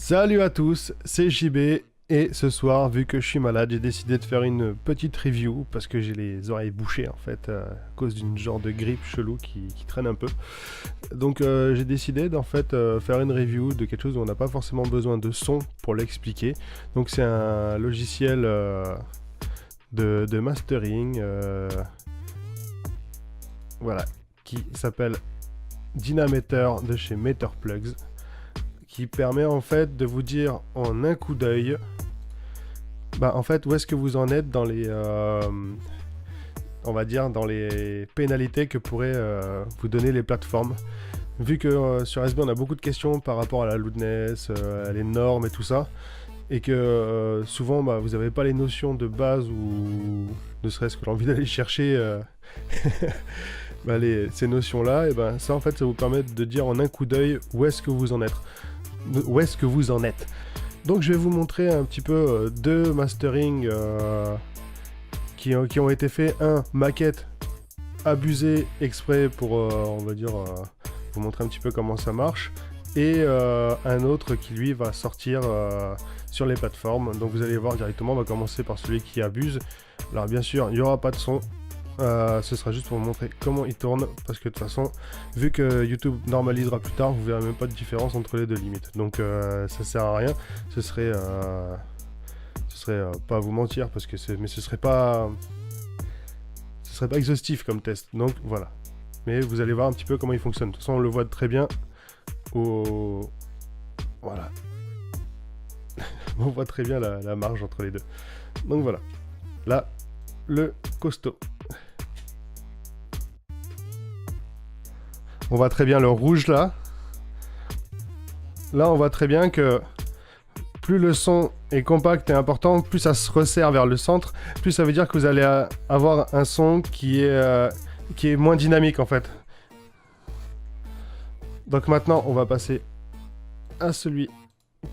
Salut à tous, c'est JB et ce soir, vu que je suis malade, j'ai décidé de faire une petite review parce que j'ai les oreilles bouchées en fait à cause d'une genre de grippe chelou qui traîne un peu. Donc j'ai décidé d'en fait faire une review de quelque chose où on n'a pas forcément besoin de son pour l'expliquer. Donc c'est un logiciel de mastering voilà, qui s'appelle Dynameter de chez Meterplugs, qui permet en fait de vous dire en un coup d'œil en fait où est-ce que vous en êtes dans les on va dire dans les pénalités que pourraient vous donner les plateformes, vu que sur SB on a beaucoup de questions par rapport à la loudness, à les normes et tout ça, et que souvent vous n'avez pas les notions de base ou ne serait-ce que l'envie d'aller chercher ces notions là, et ça en fait ça vous permet de dire en un coup d'œil où est-ce que vous en êtes. Donc je vais vous montrer un petit peu deux mastering qui ont été faits. Un maquette abusée exprès pour on va dire vous montrer un petit peu comment ça marche, et un autre qui lui va sortir sur les plateformes. Donc vous allez voir directement, on va commencer par celui qui abuse. Alors bien sûr il n'y aura pas de son. Ce sera juste pour vous montrer comment il tourne, parce que de toute façon, vu que YouTube normalisera plus tard, vous verrez même pas de différence entre les deux limites. Donc ça sert à rien. Ce serait pas à vous mentir, parce que ce serait pas exhaustif comme test. Donc voilà. Mais vous allez voir un petit peu comment il fonctionne. De toute façon, on le voit très bien. Voilà. On voit très bien la marge entre les deux. Donc voilà. Là, le costaud. On voit très bien le rouge là. Là, on voit très bien que plus le son est compact et important, plus ça se resserre vers le centre, plus ça veut dire que vous allez avoir un son qui est moins dynamique en fait. Donc maintenant, on va passer à celui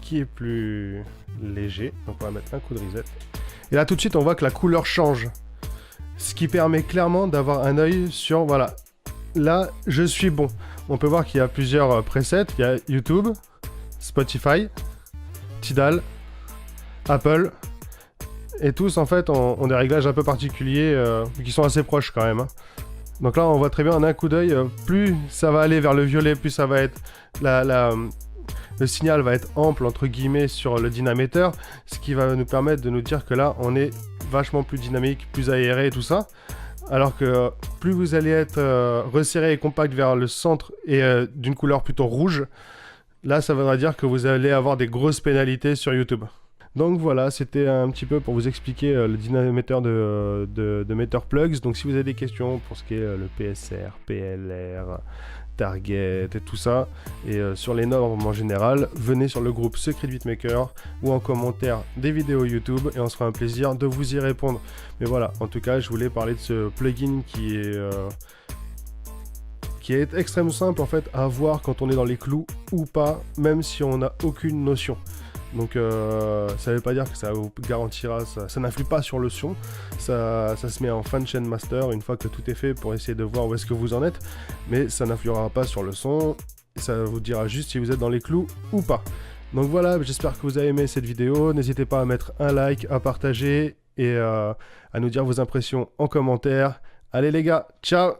qui est plus léger. Donc on va mettre un coup de reset. Et là, tout de suite, on voit que la couleur change. Ce qui permet clairement d'avoir un œil sur, voilà, là, je suis bon. On peut voir qu'il y a plusieurs presets. Il y a YouTube, Spotify, Tidal, Apple. Et tous, en fait, ont des réglages un peu particuliers qui sont assez proches quand même. Donc là, on voit très bien en un coup d'œil, plus ça va aller vers le violet, plus ça va être... le signal va être ample, entre guillemets, sur le dynaméter, ce qui va nous permettre de nous dire que là, on est vachement plus dynamique, plus aéré et tout ça. Alors que plus vous allez être resserré et compact vers le centre et d'une couleur plutôt rouge, là ça voudra dire que vous allez avoir des grosses pénalités sur YouTube. Donc voilà, c'était un petit peu pour vous expliquer le dynaméter de Meterplugs. Donc si vous avez des questions pour ce qui est le PSR, PLR, Target et tout ça, et sur les normes en général, venez sur le groupe Secret Beatmaker ou en commentaire des vidéos YouTube et on se fera un plaisir de vous y répondre. Mais voilà, en tout cas, je voulais parler de ce plugin qui est extrêmement simple en fait à voir quand on est dans les clous ou pas, même si on n'a aucune notion. Donc ça ne veut pas dire que ça vous garantira, ça n'influe pas sur le son, ça se met en fin de chaîne master une fois que tout est fait pour essayer de voir où est-ce que vous en êtes, mais ça n'influera pas sur le son, ça vous dira juste si vous êtes dans les clous ou pas. Donc voilà, j'espère que vous avez aimé cette vidéo, n'hésitez pas à mettre un like, à partager et à nous dire vos impressions en commentaire. Allez les gars, ciao!